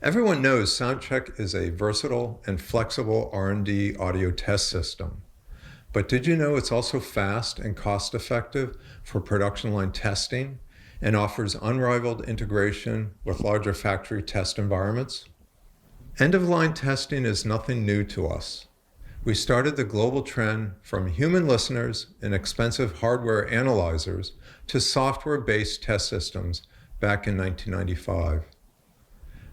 Everyone knows SoundCheck is a versatile and flexible R&D audio test system. But did you know it's also fast and cost-effective for production line testing and offers unrivaled integration with larger factory test environments? End-of-line testing is nothing new to us. We started the global trend from human listeners and expensive hardware analyzers to software-based test systems back in 1995.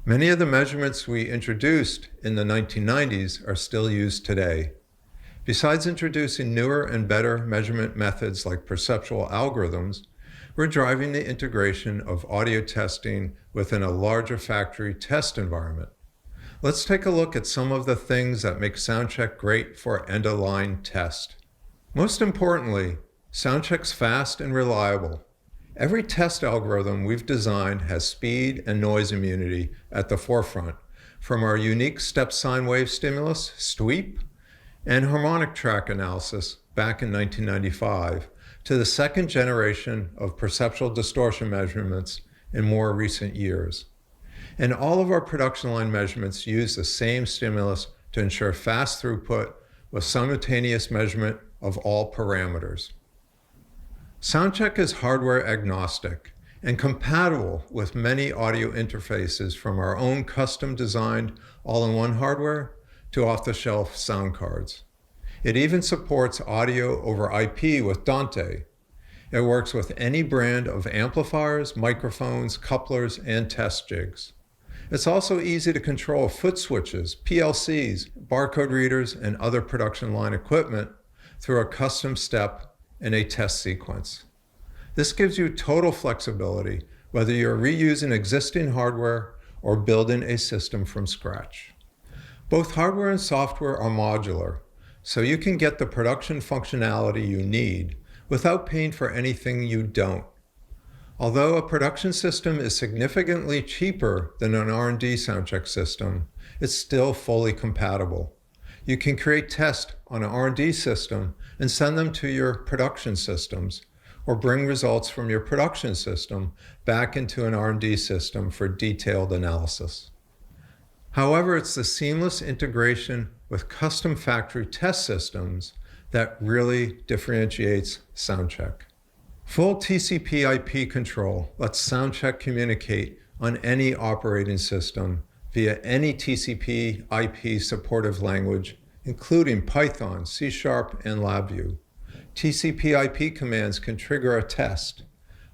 Many of the measurements we introduced in the 1990s are still used today. Besides introducing newer and better measurement methods like perceptual algorithms, we're driving the integration of audio testing within a larger factory test environment. Let's take a look at some of the things that make SoundCheck great for end-of-line test. Most importantly, SoundCheck's fast and reliable. Every test algorithm we've designed has speed and noise immunity at the forefront, from our unique step sine wave stimulus, STWEEP, and harmonic track analysis back in 1995, to the second generation of perceptual distortion measurements in more recent years. And all of our production line measurements use the same stimulus to ensure fast throughput with simultaneous measurement of all parameters. SoundCheck is hardware agnostic and compatible with many audio interfaces, from our own custom-designed all-in-one hardware to off-the-shelf sound cards. It even supports audio over IP with Dante. It works with any brand of amplifiers, microphones, couplers, and test jigs. It's also easy to control foot switches, PLCs, barcode readers, and other production line equipment through a custom step in a test sequence. This gives you total flexibility, whether you're reusing existing hardware or building a system from scratch. Both hardware and software are modular, so you can get the production functionality you need without paying for anything you don't. Although a production system is significantly cheaper than an R&D SoundCheck system, it's still fully compatible. You can create tests on an R&D system and send them to your production systems, or bring results from your production system back into an R&D system for detailed analysis. However, it's the seamless integration with custom factory test systems that really differentiates SoundCheck. Full TCP/IP control lets SoundCheck communicate on any operating system via any TCP/IP supportive language, including Python, C#, and LabVIEW. TCP/IP commands can trigger a test,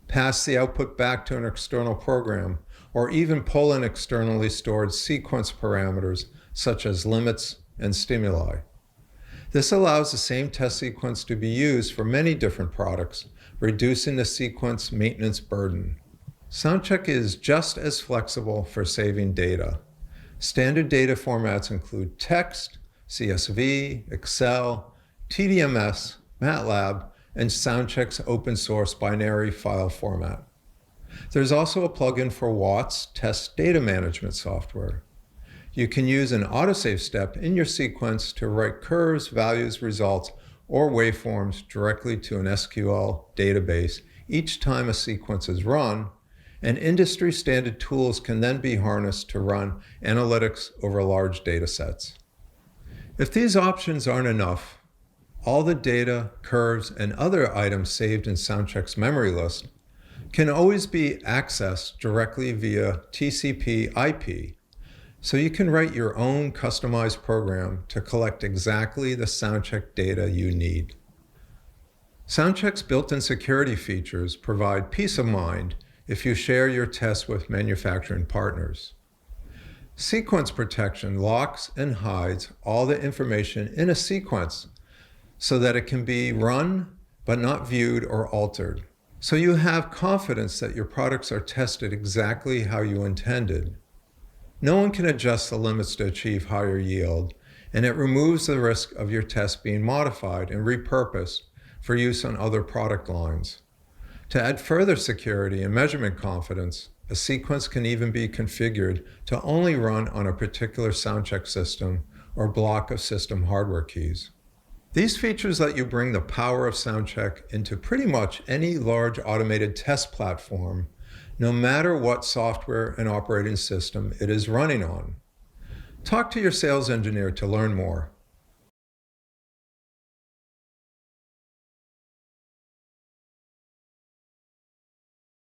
pass the output back to an external program, or even pull in externally stored sequence parameters such as limits and stimuli. This allows the same test sequence to be used for many different products, reducing the sequence maintenance burden. SoundCheck is just as flexible for saving data. Standard data formats include text, CSV, Excel, TDMS, MATLAB, and SoundCheck's open source binary file format. There's also a plugin for Watts test data management software. You can use an autosave step in your sequence to write curves, values, results, or waveforms directly to an SQL database each time a sequence is run, and industry standard tools can then be harnessed to run analytics over large data sets. If these options aren't enough, all the data, curves, and other items saved in SoundCheck's memory list can always be accessed directly via TCP/IP, so you can write your own customized program to collect exactly the SoundCheck data you need. SoundCheck's built-in security features provide peace of mind if you share your tests with manufacturing partners. Sequence protection locks and hides all the information in a sequence so that it can be run but not viewed or altered. So you have confidence that your products are tested exactly how you intended. No one can adjust the limits to achieve higher yield, and it removes the risk of your test being modified and repurposed for use on other product lines. To add further security and measurement confidence, a sequence can even be configured to only run on a particular SoundCheck system or block of system hardware keys. These features let you bring the power of SoundCheck into pretty much any large automated test platform no matter what software and operating system it is running on. Talk to your sales engineer to learn more.